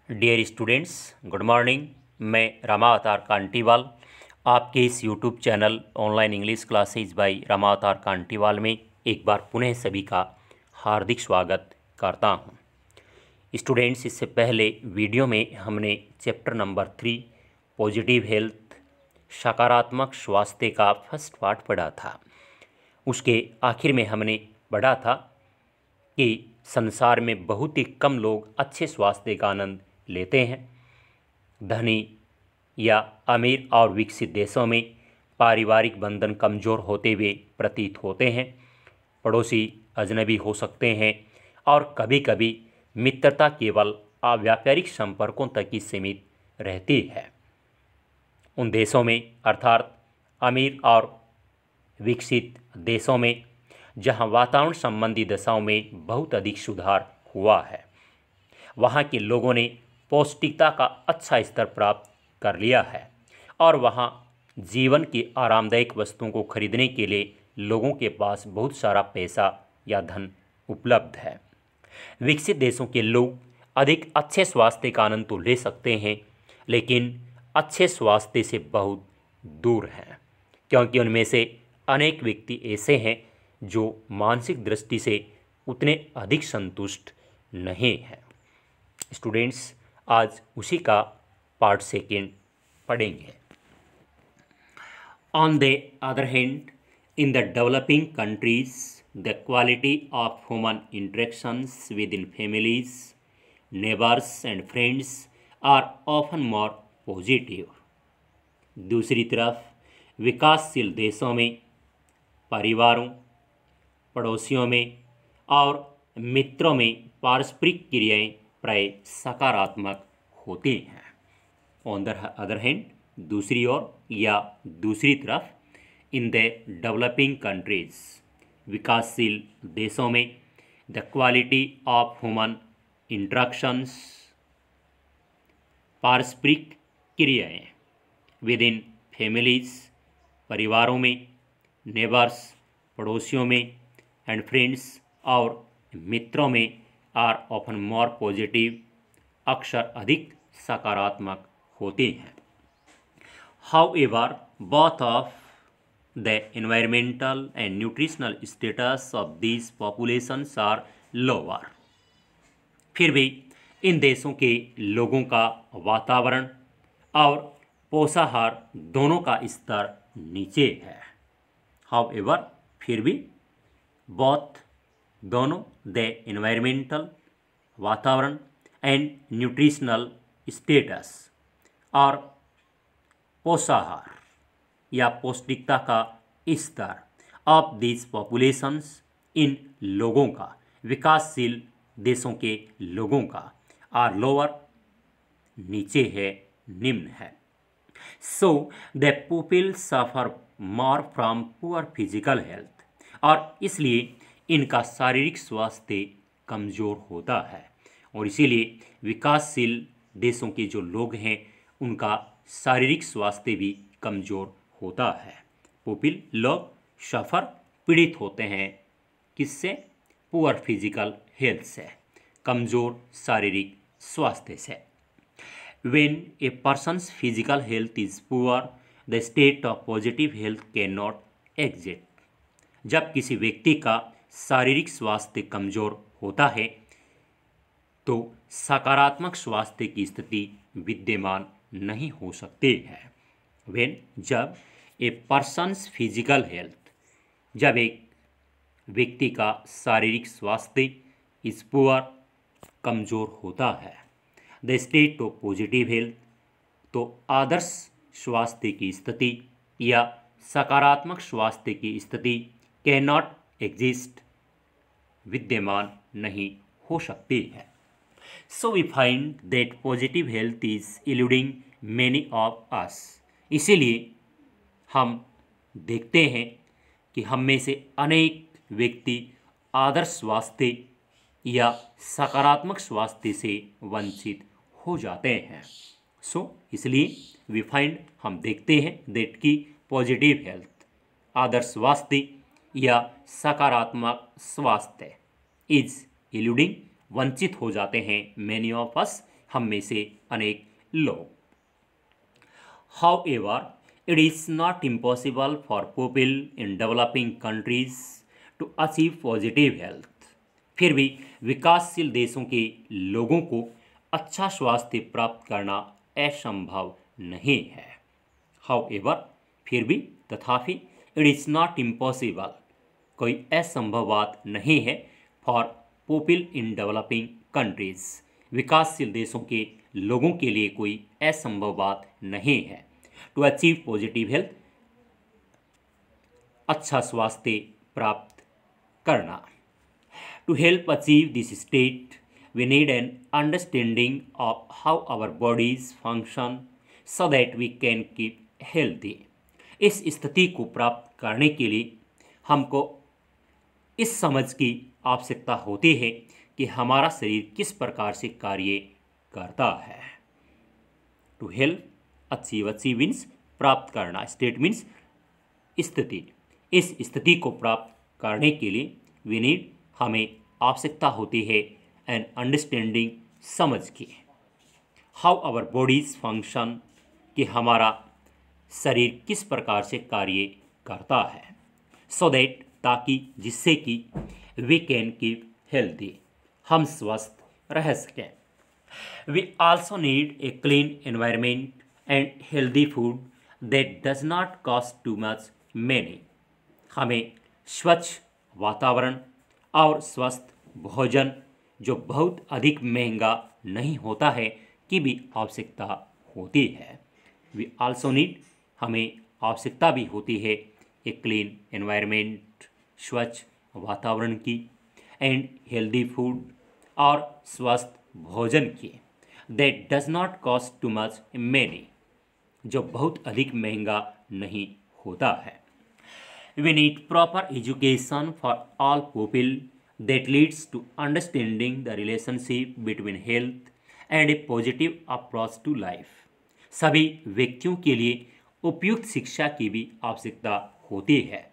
Dear students, good morning. मैं रमा अवतार कांटीवाल आपके इस YouTube channel online English classes by Rama Avtar Kantiwal में एक बार पुनः सभी का हार्दिक स्वागत करता हूं। स्टूडेंट्स, इससे पहले वीडियो में हमने चैप्टर नंबर 3 पॉजिटिव हेल्थ सकारात्मक स्वास्थ्य का फर्स्ट पार्ट पढ़ा था। उसके आखिर में हमने पढ़ा था कि संसार में बहुत ही कम लोग अच्छे स्वास्थ्य का आनंद लेते हैं। धनी या अमीर और विकसित देशों में पारिवारिक बंधन कमज़ोर होते हुए प्रतीत होते हैं। पड़ोसी अजनबी हो सकते हैं और कभी कभी मित्रता केवल व्यापारिक संपर्कों तक ही सीमित रहती है। उन देशों में अर्थात अमीर और विकसित देशों में जहां वातावरण संबंधी दशाओं में बहुत अधिक सुधार हुआ है, वहां के लोगों ने पौष्टिकता का अच्छा स्तर प्राप्त कर लिया है और वहां जीवन की आरामदायक वस्तुओं को खरीदने के लिए लोगों के पास बहुत सारा पैसा या धन उपलब्ध है। विकसित देशों के लोग अधिक अच्छे स्वास्थ्य का आनंद तो ले सकते हैं, लेकिन अच्छे स्वास्थ्य से बहुत दूर हैं, क्योंकि उनमें से अनेक व्यक्ति ऐसे हैं जो मानसिक दृष्टि से उतने अधिक संतुष्ट नहीं हैं। स्टूडेंट्स, आज उसी का पार्ट सेकेंड पढ़ेंगे। On the other hand, in the developing countries the quality of human interactions within families, neighbours and friends are often more positive. दूसरी तरफ विकासशील देशों में परिवारों, पड़ोसियों में और मित्रों में पारस्परिक क्रियाएं प्राय सकारात्मक होती हैं। ऑन द अदर हैंड, दूसरी ओर या दूसरी तरफ, इन द डेवलपिंग कंट्रीज, विकासशील देशों में, the quality of human interactions, पारस्परिक क्रियाएं, विद इन फैमिलीज, परिवारों में, नेबर्स, पड़ोसियों में, एंड फ्रेंड्स और मित्रों में, आर ऑफन मोर पॉजिटिव, अक्सर अधिक सकारात्मक होती हैं। However, both of the environmental and nutritional status of these populations are lower. फिर भी इन देशों के लोगों का वातावरण और पोषाहार दोनों का स्तर नीचे है। हाउएवर, फिर भी, बोथ, दोनों, द एनवायरमेंटल, वातावरण, एंड न्यूट्रिशनल स्टेटस, और पोषाहार या पौष्टिकता का स्तर ऑफ दीज पॉपुलेशंस, इन लोगों का, विकासशील देशों के लोगों का, आर लोअर, नीचे है, निम्न है। So the people suffer more from poor physical health, और इसलिए इनका शारीरिक स्वास्थ्य कमज़ोर होता है, और इसीलिए विकासशील देशों के जो लोग हैं उनका शारीरिक स्वास्थ्य भी कमज़ोर होता है। पीपल, लोग, सफ़र, पीड़ित होते हैं, किससे? पुअर फिजिकल हेल्थ से, कमज़ोर शारीरिक स्वास्थ्य से। When a person's physical health is poor, the state of positive health cannot exist. जब किसी व्यक्ति का शारीरिक स्वास्थ्य कमज़ोर होता है तो सकारात्मक स्वास्थ्य की स्थिति विद्यमान नहीं हो सकती है। When, जब, a person's physical health, जब एक व्यक्ति का शारीरिक स्वास्थ्य is poor, कमज़ोर होता है, the state of positive health, तो आदर्श स्वास्थ्य की स्थिति या सकारात्मक स्वास्थ्य की स्थिति कैन नॉट एग्जिस्ट, विद्यमान नहीं हो सकती है। So we find that positive health is eluding many of us. इसीलिए हम देखते हैं कि हम में से अनेक व्यक्ति आदर्श स्वास्थ्य या सकारात्मक स्वास्थ्य से वंचित हो जाते हैं। इसलिए वी फाइंड, हम देखते हैं, दैट की पॉजिटिव हेल्थ, आदर्श स्वास्थ्य या सकारात्मक स्वास्थ्य, इज इल्यूडिंग, वंचित हो जाते हैं, मैनी ऑफ अस, हम में से अनेक लोग। However, it is not impossible for people in developing countries to achieve positive health. फिर भी विकासशील देशों के लोगों को अच्छा स्वास्थ्य प्राप्त करना असंभव नहीं है। However, फिर भी, तथापि, it is not impossible, कोई असंभव बात नहीं है, for people in developing countries, विकासशील देशों के लोगों के लिए कोई असंभव बात नहीं है, टू अचीव पॉजिटिव हेल्थ, अच्छा स्वास्थ्य प्राप्त करना। To help achieve this state we need an understanding of how our bodies function so that we can keep healthy. इस स्थिति को प्राप्त करने के लिए हमको इस समझ की आवश्यकता होती है कि हमारा शरीर किस प्रकार से कार्य करता है। टू हेल्प, अचीव मीन्स प्राप्त करना, स्टेट मीन्स स्थिति। इस स्थिति को प्राप्त करने के लिए वी नीड, हमें आवश्यकता होती है एन अंडरस्टैंडिंग, समझ की, हाउ आवर बॉडीज फंक्शन, कि हमारा शरीर किस प्रकार से कार्य करता है, सो दैट, ताकि, जिससे कि वी कैन कीप हेल्दी, हम स्वस्थ रह सकें। We also need a clean environment and healthy food that does not cost too much money. हमें स्वच्छ वातावरण और स्वस्थ भोजन जो बहुत अधिक महंगा नहीं होता है की भी आवश्यकता होती है। वी आल्सो नीड, हमें आवश्यकता भी होती है ए क्लीन एनवायरमेंट, स्वच्छ वातावरण की, एंड हेल्दी फूड, और स्वस्थ भोजन की, that does not cost too much money, जो बहुत अधिक महंगा नहीं होता है। We need proper education for all people that leads to understanding the relationship between health and a positive approach to life. सभी व्यक्तियों के लिए उपयुक्त शिक्षा की भी आवश्यकता होती है,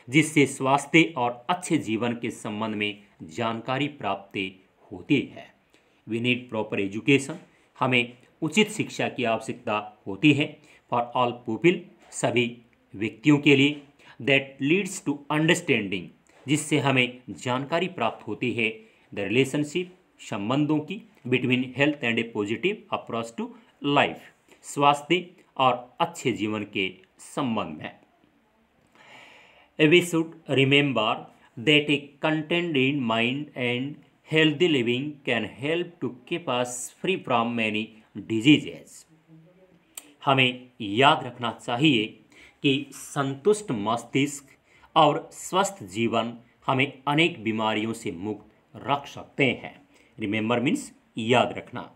जिससे स्वास्थ्य और अच्छे जीवन के संबंध में जानकारी प्राप्त होती है। वी नीड प्रॉपर एजुकेशन, हमें उचित शिक्षा की आवश्यकता होती है, फॉर ऑल पीपल, सभी व्यक्तियों के लिए, दैट लीड्स टू अंडरस्टैंडिंग, जिससे हमें जानकारी प्राप्त होती है, द रिलेशनशिप, संबंधों की, between health and a positive approach to life, स्वास्थ्य और अच्छे जीवन के संबंध में। We should remember that a contented mind and healthy living can help to keep us free from many diseases. हमें याद रखना चाहिए कि संतुष्ट मस्तिष्क और स्वस्थ जीवन हमें अनेक बीमारियों से मुक्त रख सकते हैं। रिमेंबर मीन्स याद रखना,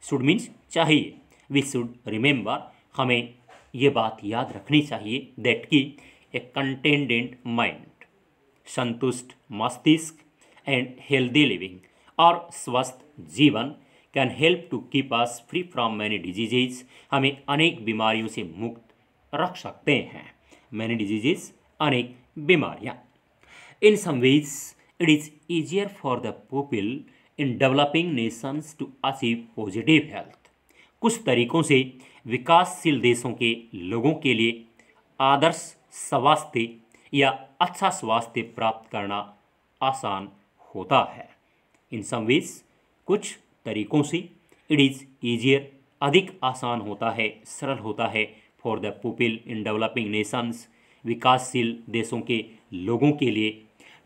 शुड मीन्स चाहिए, वी शुड रिमेंबर, हमें ये बात याद रखनी चाहिए, दैट की ए कंटेंटेड माइंड, संतुष्ट मस्तिष्क, एंड हेल्दी लिविंग, और स्वस्थ जीवन, can help to keep us free from many diseases, हमें अनेक बीमारियों से मुक्त रख सकते हैं। मैनी डिजीजेज, अनेक बीमारियां। In some ways it is easier for the people in developing nations to achieve positive health. कुछ तरीकों से विकासशील देशों के लोगों के लिए आदर्श स्वास्थ्य या अच्छा स्वास्थ्य प्राप्त करना आसान होता है। इन सम वेज, कुछ तरीकों से, इट इज़ ईजियर, अधिक आसान होता है, सरल होता है, for the people in developing Nations, विकासशील देशों के लोगों के लिए,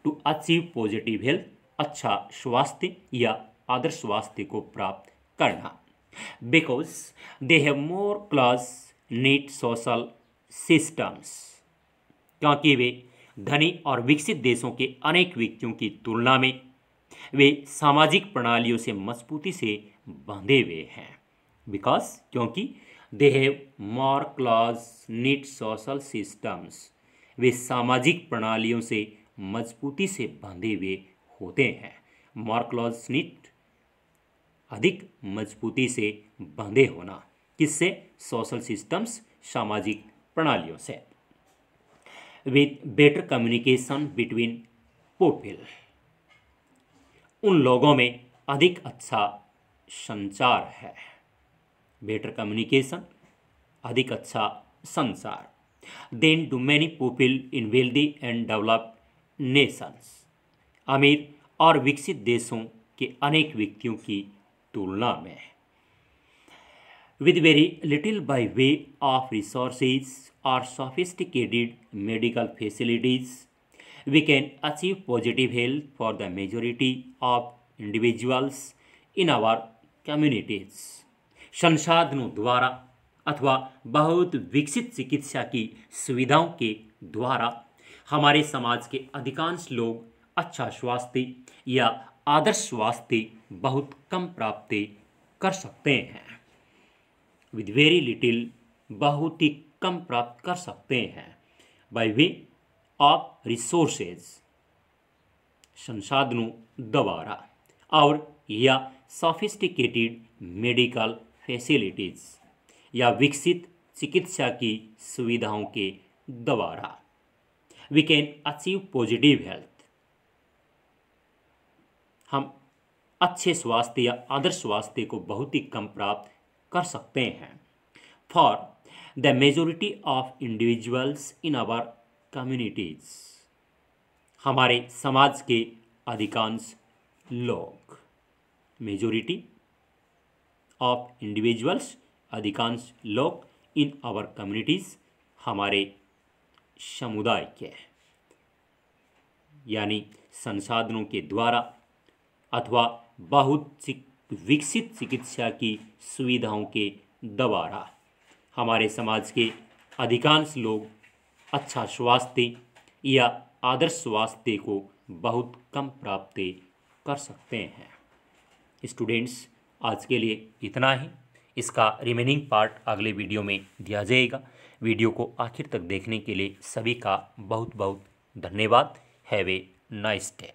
टू अचीव पॉजिटिव हेल्थ, अच्छा स्वास्थ्य या आदर्श स्वास्थ्य को प्राप्त करना, because they have more close knit social systems, क्योंकि वे धनी और विकसित देशों के अनेक व्यक्तियों की तुलना में वे सामाजिक प्रणालियों से मजबूती से बंधे हुए हैं। बिकॉज, क्योंकि, they have more close knit social systems, वे सामाजिक प्रणालियों से मजबूती से बंधे हुए होते हैं। मोर क्लोज नीट, अधिक मजबूती से बंधे होना, किससे? सोशल सिस्टम्स, सामाजिक प्रणालियों से। With better communication between people, उन लोगों में अधिक अच्छा संचार है। बेटर कम्युनिकेशन, अधिक अच्छा संचार। Then do many people in wealthy and developed nations, अमीर और विकसित देशों के अनेक व्यक्तियों की तुलना में। With very little by way of resources or sophisticated medical facilities, we can achieve positive health for the majority of individuals in our communities. संसाधनों द्वारा अथवा बहुत विकसित चिकित्सा की सुविधाओं के द्वारा हमारे समाज के अधिकांश लोग अच्छा स्वास्थ्य या आदर्श स्वास्थ्य बहुत कम प्राप्त कर सकते हैं। विद वेरी लिटिल, बहुत ही कम प्राप्त कर सकते हैं। बाय वे ऑफ रिसोर्सेज, संसाधनों द्वारा, और या सोफिस्टिकेटेड मेडिकल फैसिलिटीज, या विकसित चिकित्सा की सुविधाओं के द्वारा। We can achieve positive health, हम अच्छे स्वास्थ्य या आदर्श स्वास्थ्य को बहुत ही कम प्राप्त कर सकते हैं। For the majority of individuals in our communities, हमारे समाज के अधिकांश लोग। मेजोरिटी ऑफ इंडिविजुअल्स, अधिकांश लोग, इन आवर कम्युनिटीज, हमारे समुदाय के, यानी संसाधनों के द्वारा अथवा बहुत विकसित चिकित्सा की सुविधाओं के द्वारा हमारे समाज के अधिकांश लोग अच्छा स्वास्थ्य या आदर्श स्वास्थ्य को बहुत कम प्राप्त कर सकते हैं। स्टूडेंट्स, आज के लिए इतना ही। इसका रिमेनिंग पार्ट अगले वीडियो में दिया जाएगा। वीडियो को आखिर तक देखने के लिए सभी का बहुत बहुत धन्यवाद। Have a nice day.